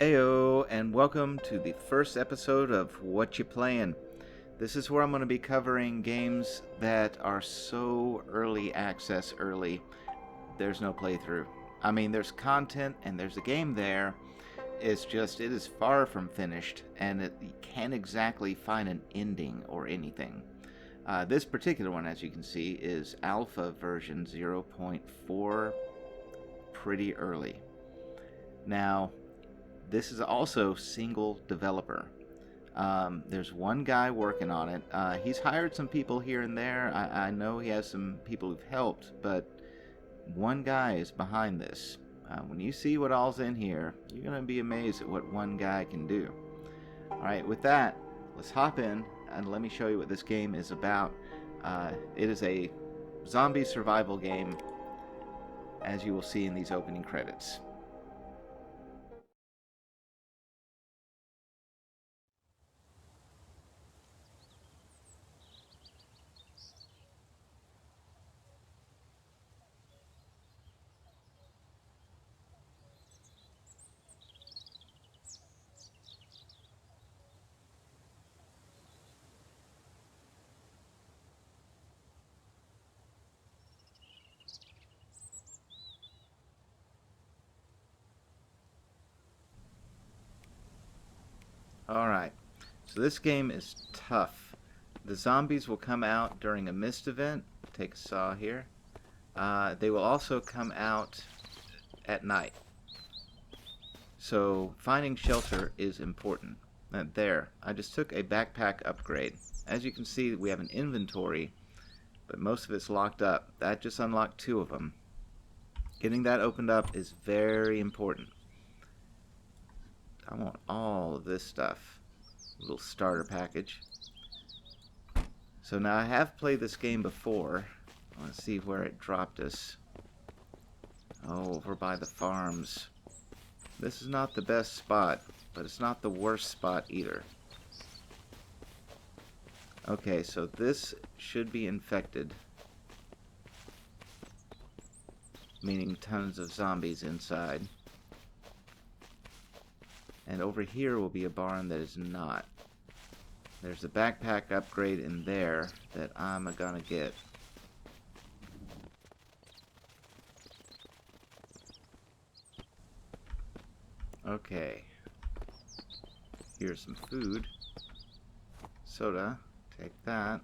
Ayo, and welcome to the first episode of Whatcha Playin. This is where I'm going to be covering games that are so early access early, there's no playthrough. I mean, there's content and there's a game there. It's just, it is far from finished, and you can't exactly find an ending or anything. This particular one, as you can see, is alpha version 0.4, pretty early. Now, this is also single developer. There's one guy working on it. He's hired some people here and there. I know he has some people who've helped, but one guy is behind this. When you see what all's in here, you're going to be amazed at what one guy can do. Alright, with that, let's hop in and let me show you what this game is about. It is a zombie survival game, as you will see in these opening credits. Alright, so this game is tough. The zombies will come out during a mist event. Take a saw here. They will also come out at night. So finding shelter is important. There, I just took a backpack upgrade. As you can see, we have an inventory, but most of it's locked up. That just unlocked 2 of them. Getting that opened up is very important. I want all of this stuff. Little starter package. So now I have played this game before. Let's see where it dropped us. Oh, over by the farms. This is not the best spot, but it's not the worst spot either. Okay, so this should be infected. Meaning tons of zombies inside. And over here will be a barn that is not. There's a backpack upgrade in there that I'm gonna get. Okay. Here's some food. Soda. Take that.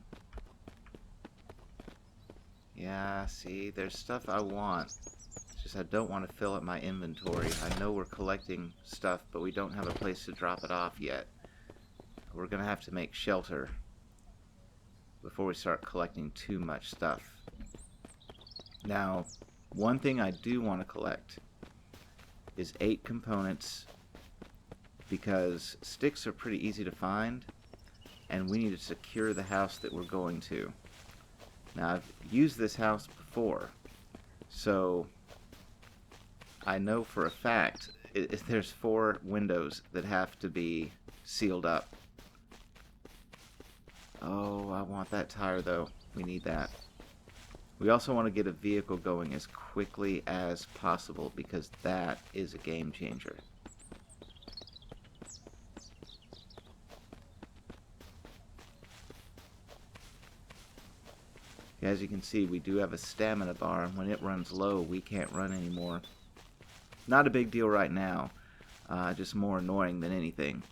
Yeah, see, there's stuff I want. It's just I don't want to fill up my inventory. I know we're collecting stuff, but we don't have a place to drop it off yet. We're gonna have to make shelter before we start collecting too much stuff. Now, one thing I do want to collect is 8 components, because sticks are pretty easy to find, and we need to secure the house that we're going to. Now, I've used this house before, so I know for a fact there's 4 windows that have to be sealed up. Oh, I want that tire though. We need that. We also want to get a vehicle going as quickly as possible, because that is a game changer. As you can see, we do have a stamina bar, and when it runs low, we can't run anymore. Not a big deal right now, just more annoying than anything.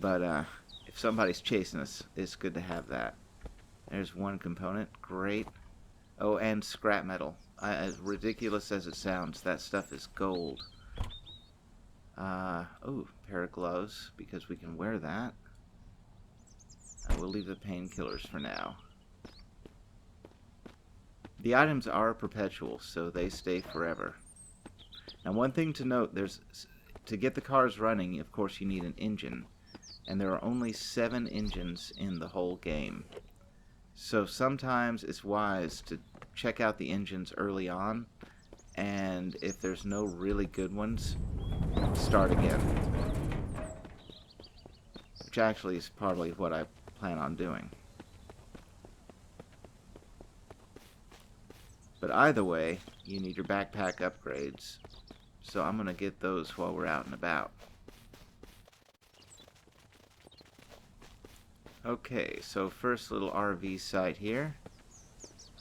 But if somebody's chasing us, it's good to have that. There's one component. Great. Oh, and scrap metal. As ridiculous as it sounds, that stuff is gold. Oh, pair of gloves, because we can wear that. I will leave the painkillers for now. The items are perpetual, so they stay forever. Now, one thing to note, to get the cars running, of course, you need an engine. And there are only 7 engines in the whole game. So sometimes it's wise to check out the engines early on, and if there's no really good ones, start again. Which actually is probably what I plan on doing. But either way, you need your backpack upgrades. So I'm going to get those while we're out and about. Okay, so first little RV site here.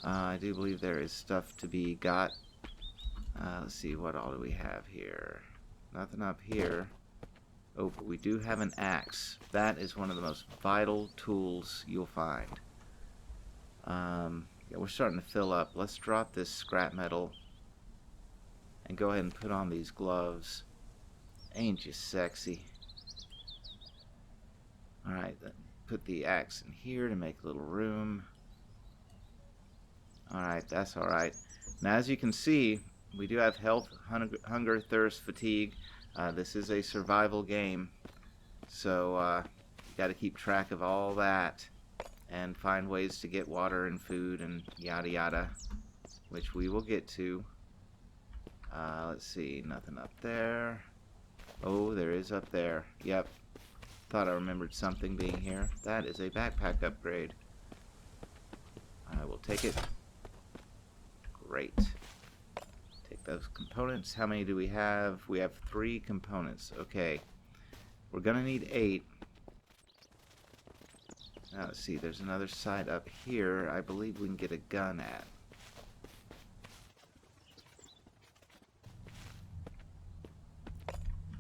I do believe there is stuff to be got. Let's see, what all do we have here? Nothing up here. Oh, but we do have an axe. That is one of the most vital tools you'll find. Yeah, we're starting to fill up. Let's drop this scrap metal and go ahead and put on these gloves. Ain't you sexy? Alright, then put the axe in here to make a little room. Alright, that's alright. Now, as you can see, we do have health, hunger, thirst, fatigue. This is a survival game, so you got to keep track of all that and find ways to get water and food and yada yada, which we will get to. Let's see, nothing up there. Oh, there is up there. Yep. Thought I remembered something being here. That is a backpack upgrade. I will take it. Great. Take those components. How many do we have? We have 3 components. Okay. We're gonna need 8. Now let's see, there's another side up here I believe we can get a gun at.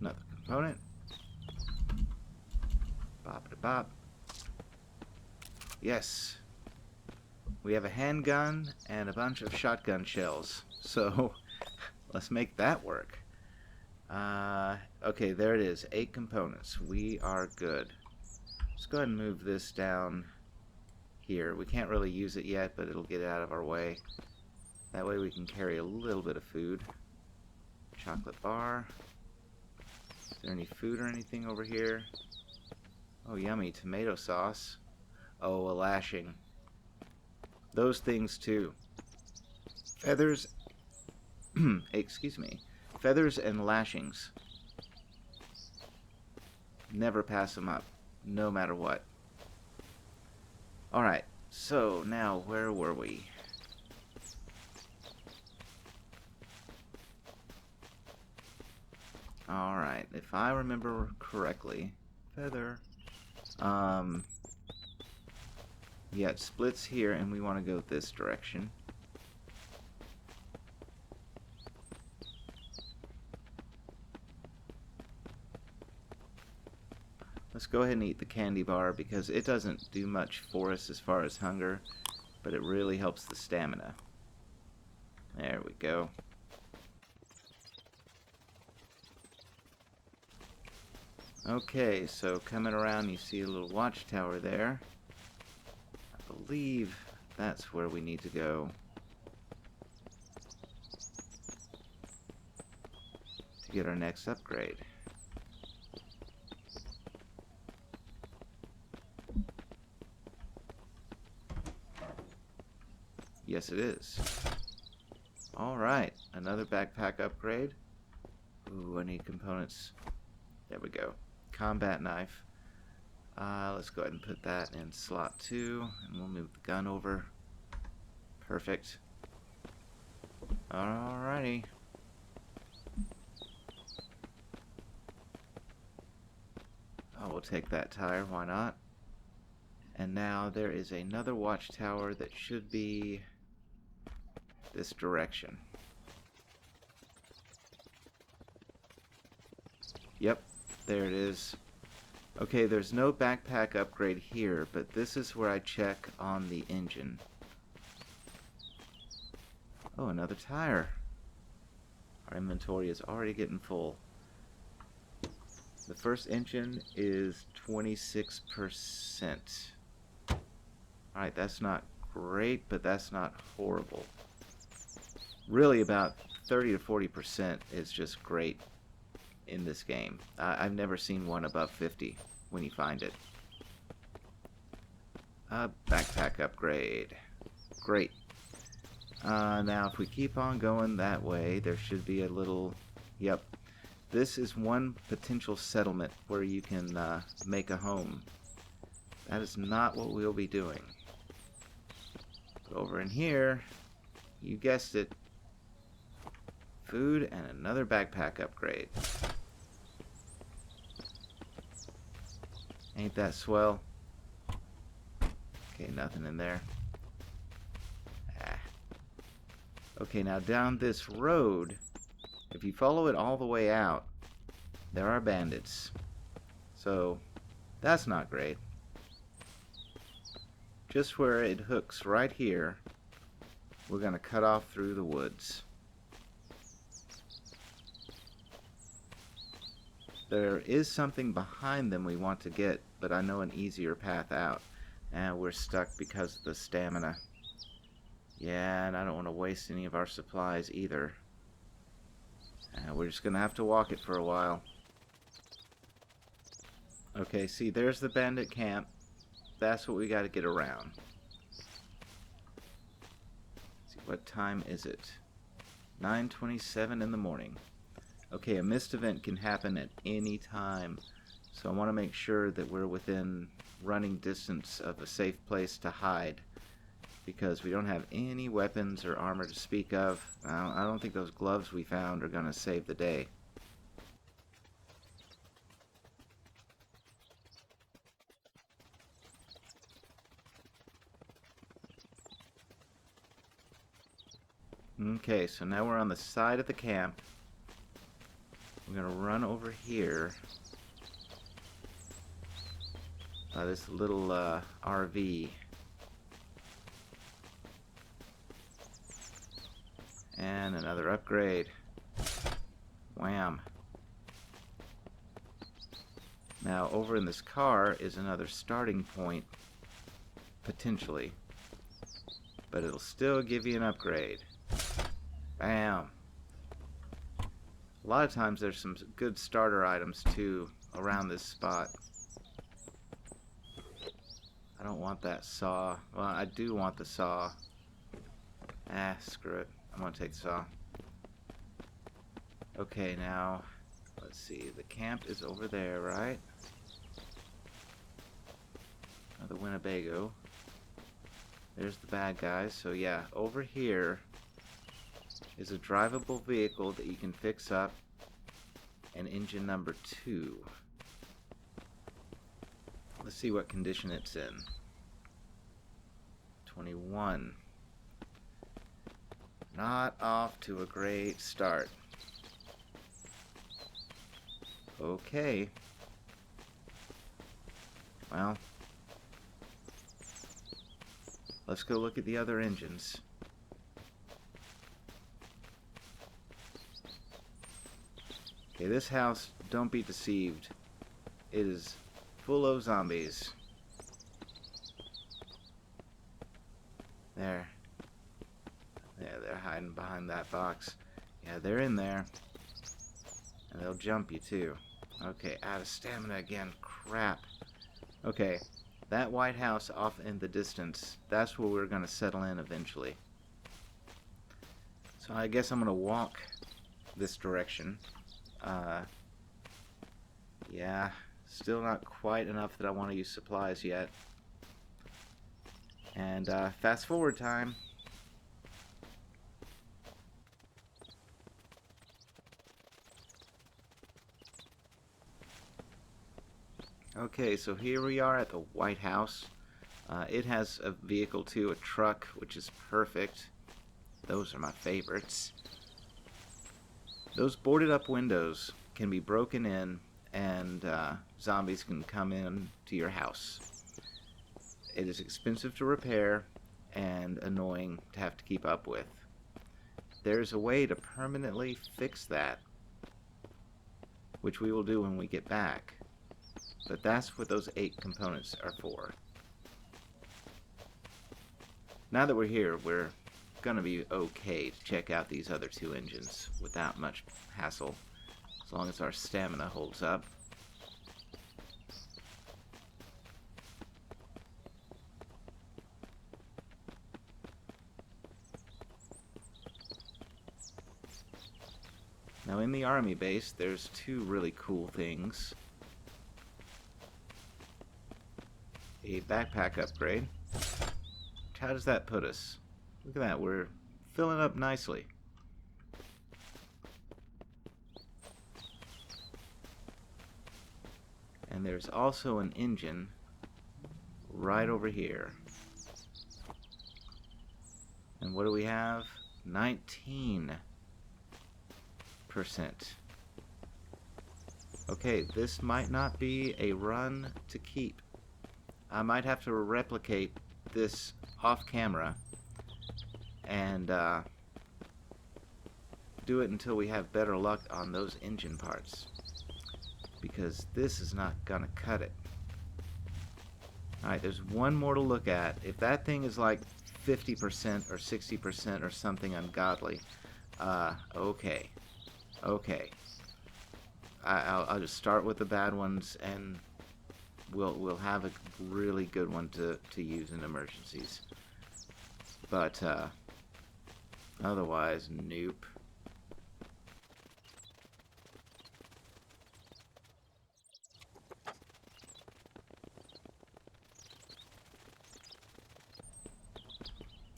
Another component. Bop-a-bop. Yes. We have a handgun and a bunch of shotgun shells. So, let's make that work. Okay, there it is. 8 components. We are good. Let's go ahead and move this down here. We can't really use it yet, but it'll get it out of our way. That way we can carry a little bit of food. Chocolate bar. Is there any food or anything over here? Oh, yummy. Tomato sauce. Oh, a lashing. Those things too. Feathers. Excuse me. Feathers and lashings. Never pass them up, no matter what. Alright, so now where were we? Alright, if I remember correctly, feather. Yeah, it splits here, and we want to go this direction. Let's go ahead and eat the candy bar because it doesn't do much for us as far as hunger, but it really helps the stamina. There we go. Okay, so coming around you see a little watchtower there. I believe that's where we need to go to get our next upgrade. Yes, it is. Alright, another backpack upgrade. Ooh, I need components. There we go. Combat knife. Let's go ahead and put that in slot 2, and we'll move the gun over. Perfect. Alrighty. Oh, we'll take that tire, why not? And now there is another watchtower that should be this direction. Yep, there it is. Okay, there's no backpack upgrade here, but this is where I check on the engine. Oh, another tire. Our inventory is already getting full. The first engine is 26%. Alright, that's not great, but that's not horrible. Really, about 30 to 40% is just great in this game. I've never seen one above 50 when you find it. Backpack upgrade. Great. Now, if we keep on going that way, there should be a little... Yep. This is one potential settlement where you can make a home. That is not what we'll be doing. But over in here, you guessed it, food and another backpack upgrade. Ain't that swell? Okay, nothing in there. Ah. Okay, now down this road, if you follow it all the way out, there are bandits. So, that's not great. Just where it hooks right here, we're going to cut off through the woods. There is something behind them we want to get, but I know an easier path out. And we're stuck because of the stamina. Yeah, and I don't want to waste any of our supplies either. We're just going to have to walk it for a while. Okay, see, there's the bandit camp. That's what we got to get around. Let's see, what time is it? 9:27 in the morning. Okay, a mist event can happen at any time, so I want to make sure that we're within running distance of a safe place to hide, because we don't have any weapons or armor to speak of. I don't think those gloves we found are going to save the day. Okay, so now we're on the side of the camp. We're going to run over here. This little RV. And another upgrade. Wham. Now over in this car is another starting point, potentially. But it'll still give you an upgrade. Bam. A lot of times there's some good starter items too around this spot. I don't want that saw. Well, I do want the saw. Screw it. I'm gonna take the saw. Okay, now, let's see. The camp is over there, right? The Winnebago. There's the bad guys. So yeah, over here is a drivable vehicle that you can fix up, and engine number 2. Let's see what condition it's in. 21. Not off to a great start. Okay. Well, let's go look at the other engines. Okay, this house, don't be deceived. It is full of zombies. There. Yeah, they're hiding behind that box. Yeah, they're in there. And they'll jump you too. Okay, out of stamina again. Crap. Okay, that White House off in the distance, that's where we're going to settle in eventually. So I guess I'm going to walk this direction. Yeah, still not quite enough that I want to use supplies yet. And fast forward time. Okay, so here we are at the White House. It has a vehicle too, a truck, which is perfect. Those are my favorites. Those boarded up windows can be broken in, and zombies can come in to your house. It is expensive to repair and annoying to have to keep up with. There's a way to permanently fix that, which we will do when we get back. But that's what those 8 components are for. Now that we're here, we're going to be okay to check out these other 2 engines without much hassle, as long as our stamina holds up. Now in the army base, there's 2 really cool things. A backpack upgrade. How does that put us? Look at that, we're filling up nicely. And there's also an engine right over here. And what do we have? 19%. Okay, this might not be a run to keep. I might have to replicate this off camera and do it until we have better luck on those engine parts, because this is not gonna cut it. Alright, there's one more to look at. If that thing is like 50% or 60% or something ungodly, okay. I'll just start with the bad ones, and we'll have a really good one to use in emergencies. But otherwise, nope.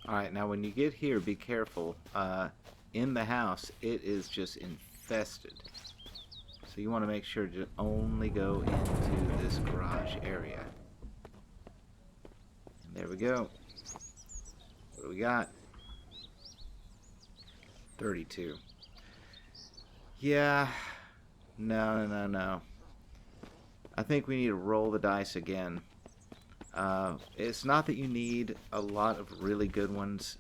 Alright, now when you get here, be careful. In the house, it is just infested. So you want to make sure to only go into this garage area. And there we go. What do we got? 32. Yeah. No. I think we need to roll the dice again. It's not that you need a lot of really good ones.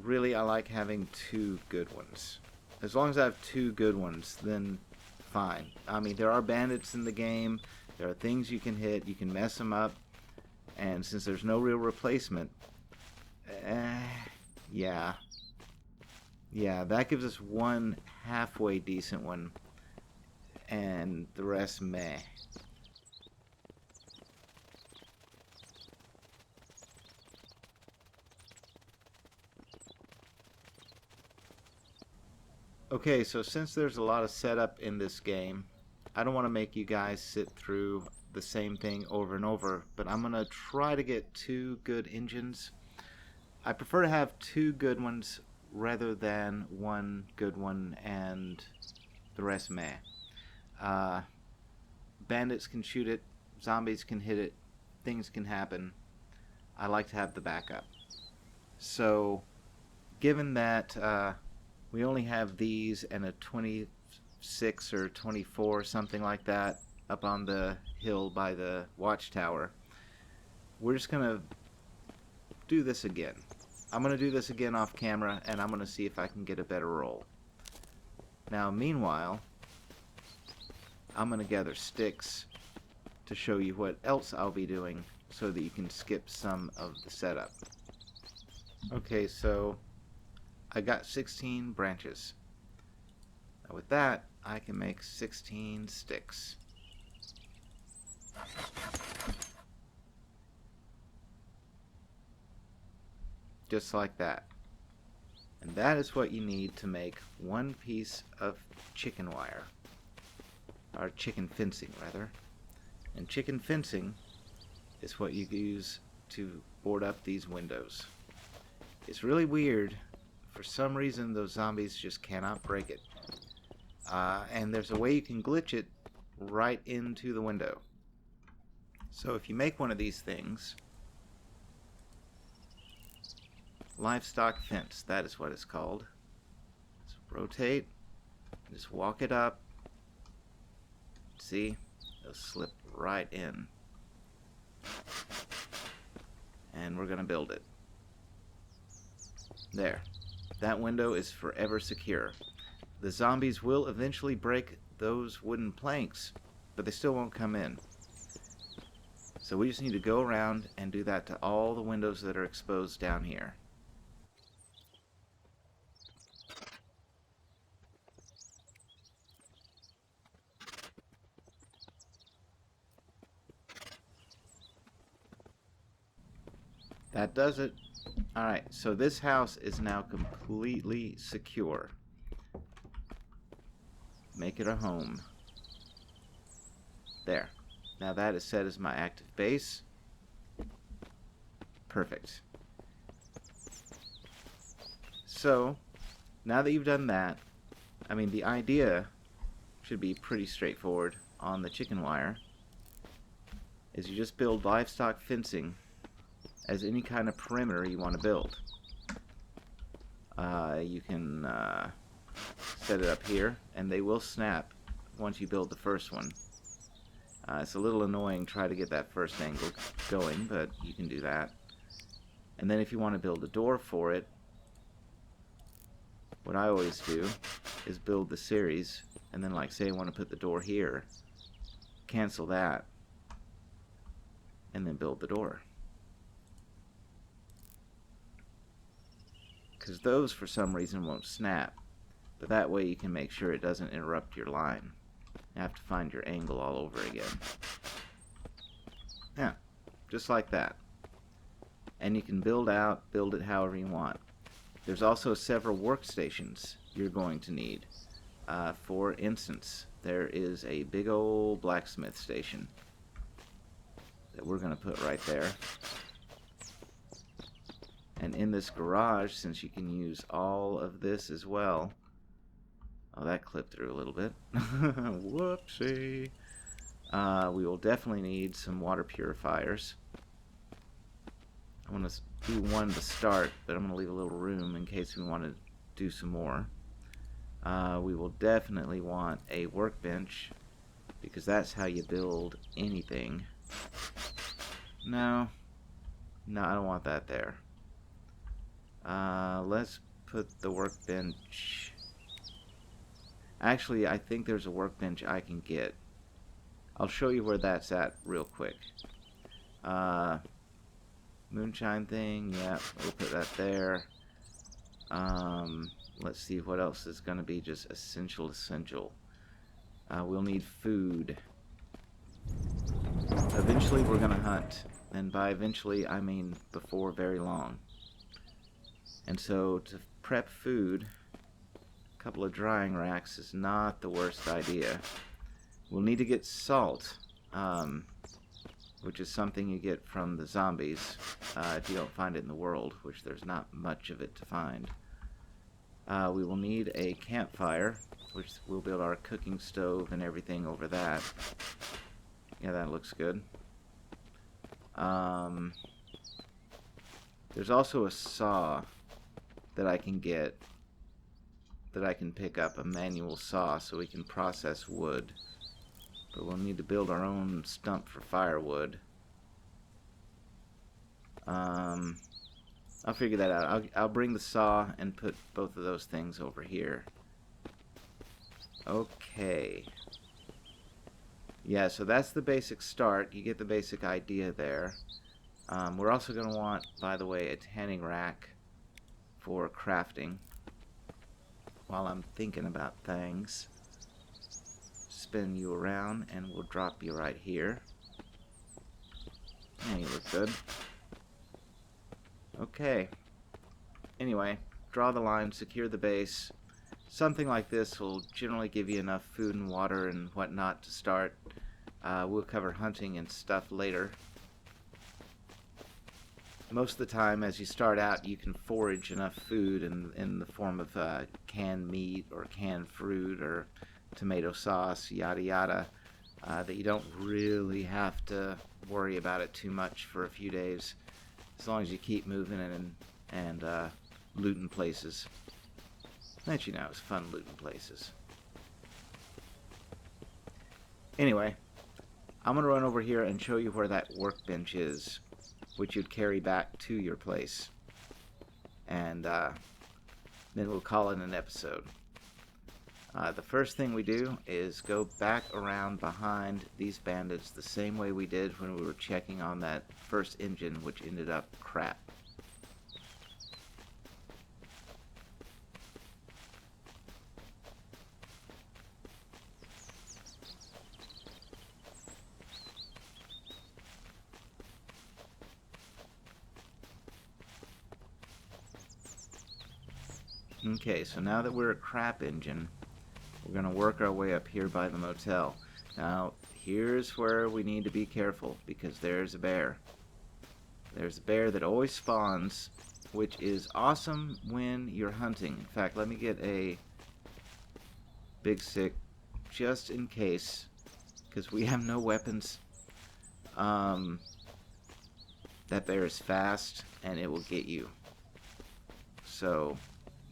Really, I like having 2 good ones. As long as I have 2 good ones, then fine. I mean, there are bandits in the game. There are things you can hit. You can mess them up. And since there's no real replacement, yeah, that gives us one halfway decent one, and the rest meh. Okay, so since there's a lot of setup in this game, I don't want to make you guys sit through the same thing over and over, but I'm going to try to get 2 good engines. I prefer to have 2 good ones rather than 1 good one and the rest meh. Bandits can shoot it, zombies can hit it, things can happen. I like to have the backup. So, given that we only have these and a 26 or 24, something like that, up on the hill by the watchtower, we're just going to do this again. I'm going to do this again off camera, and I'm going to see if I can get a better roll. Now, meanwhile, I'm going to gather sticks to show you what else I'll be doing so that you can skip some of the setup. Okay, so I got 16 branches. Now with that, I can make 16 sticks. Just like that. And that is what you need to make 1 piece of chicken wire. Or chicken fencing, rather. And chicken fencing is what you use to board up these windows. It's really weird. For some reason, those zombies just cannot break it. And there's a way you can glitch it right into the window. So if you make one of these things, livestock fence, that is what it's called. Just rotate, just walk it up. See? It'll slip right in. And we're going to build it. There. That window is forever secure. The zombies will eventually break those wooden planks, but they still won't come in. So we just need to go around and do that to all the windows that are exposed down here. That does it. Alright, so this house is now completely secure. Make it a home. There. Now that is set as my active base. Perfect. So, now that you've done that, I mean, the idea should be pretty straightforward on the chicken wire. is you just build livestock fencing as any kind of perimeter you want to build. You can set it up here, and they will snap once you build the first one. It's a little annoying trying to get that first angle going, but you can do that. And then if you want to build a door for it, what I always do is build the series, and then, like, say I want to put the door here, cancel that, and then build the door. Because those, for some reason, won't snap. But that way you can make sure it doesn't interrupt your line. You have to find your angle all over again. Yeah, just like that. And you can build it however you want. There's also several workstations you're going to need. For instance, there is a big old blacksmith station that we're going to put right there. And in this garage, since you can use all of this as well. Oh, that clipped through a little bit. Whoopsie. We will definitely need some water purifiers. I'm going to do one to start, but I'm going to leave a little room in case we want to do some more. We will definitely want a workbench, because that's how you build anything. No, I don't want that there. Let's put the workbench. Actually, I think there's a workbench I can get. I'll show you where that's at real quick. Moonshine thing, yeah, we'll put that there. Let's see what else is going to be just essential. We'll need food. Eventually we're going to hunt. And by eventually, I mean before very long. And so to prep food, a couple of drying racks is not the worst idea. We'll need to get salt, which is something you get from the zombies if you don't find it in the world, which there's not much of it to find. We will need a campfire, which we'll build our cooking stove and everything over that. Yeah, that looks good. There's also a saw that I can get, that I can pick up, a manual saw, so we can process wood. But we'll need to build our own stump for firewood. I'll figure that out. I'll bring the saw and put both of those things over here. Okay. Yeah, so that's the basic start. You get the basic idea there. We're also going to want, by the way, a tanning rack for crafting. While I'm thinking about things, spin you around and we'll drop you right here. Yeah, you look good. Okay. Anyway, draw the line, secure the base. Something like this will generally give you enough food and water and whatnot to start. We'll cover hunting and stuff later. Most of the time, as you start out, you can forage enough food in the form of canned meat or canned fruit or tomato sauce, yada yada, that you don't really have to worry about it too much for a few days, as long as you keep moving and looting places. That, you know, is fun looting places. Anyway, I'm going to run over here and show you where that workbench is, which you'd carry back to your place. And then we'll call it an episode. The first thing we do is go back around behind these bandits the same way we did when we were checking on that first engine, which ended up crap. Okay, so now that we're a crap engine, we're going to work our way up here by the motel. Now, here's where we need to be careful, because there's a bear. There's a bear that always spawns, which is awesome when you're hunting. In fact, let me get a big stick just in case, because we have no weapons. that bear is fast and it will get you. So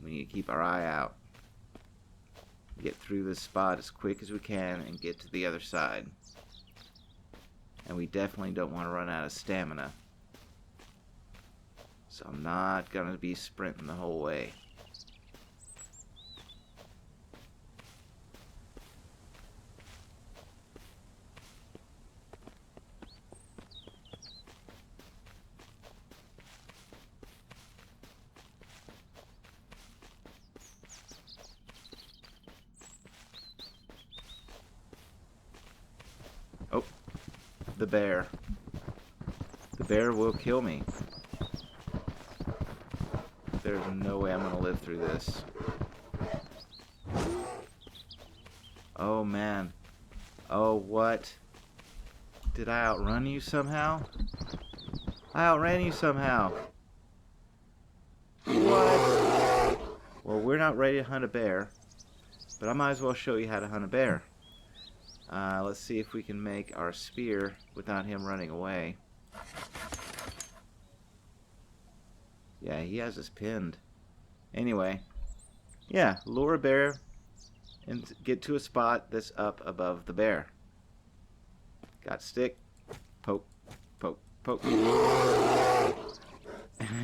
we need to keep our eye out. Get through this spot as quick as we can and get to the other side. And we definitely don't want to run out of stamina. So I'm not going to be sprinting the whole way. Oh, the bear. The bear will kill me. There's no way I'm going to live through this. Oh, man. Oh, what? Did I outrun you somehow? I outran you somehow. What? Well, we're not ready to hunt a bear, but I might as well show you how to hunt a bear. Let's see if we can make our spear without him running away. Yeah, he has us pinned. Anyway, yeah, lure a bear and get to a spot that's up above the bear. Got stick, poke, poke, poke.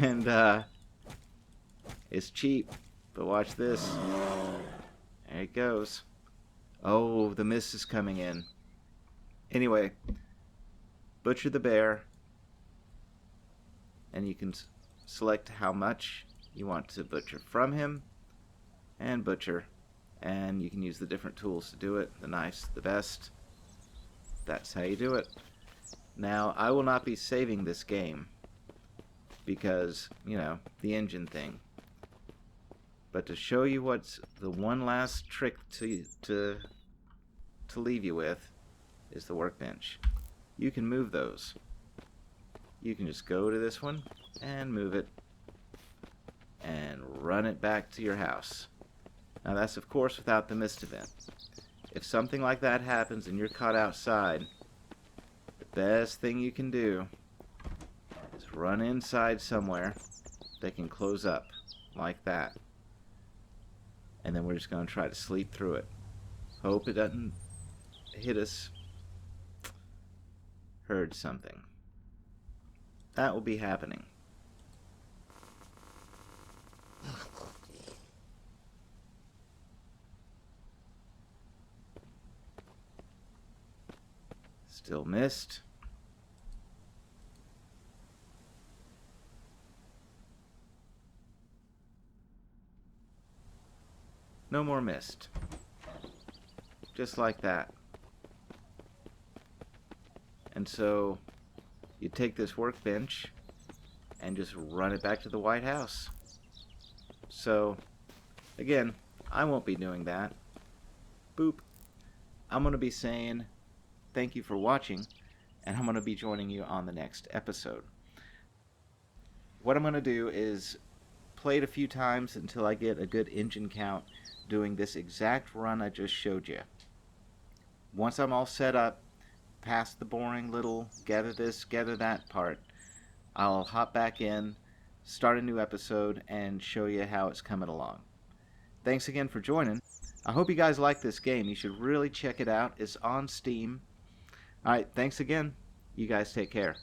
And it's cheap, but watch this. There it goes. Oh, the mist is coming in. Anyway, butcher the bear, and you can select how much you want to butcher from him, and butcher, and you can use the different tools to do it. The knife's the best. That's how you do it. Now, I will not be saving this game because, you know, the engine thing. But to show you what's the one last trick to leave you with is the workbench. You can move those. You can just go to this one and move it and run it back to your house. Now that's of course without the mist event. If something like that happens and you're caught outside, the best thing you can do is run inside somewhere that can close up like that. And then we're just going to try to sleep through it. Hope it doesn't hit us. Heard something. That will be happening. Still missed. No more mist. Just like that. And so you take this workbench and just run it back to the White House. So again, I won't be doing that. Boop. I'm going to be saying thank you for watching, and I'm going to be joining you on the next episode. What I'm going to do is play it a few times until I get a good engine count doing this exact run I just showed you. Once I'm all set up, past the boring little gather this, gather that part, I'll hop back in, start a new episode, and show you how it's coming along. Thanks again for joining. I hope you guys like this game. You should really check it out. It's on Steam. Alright, thanks again. You guys take care.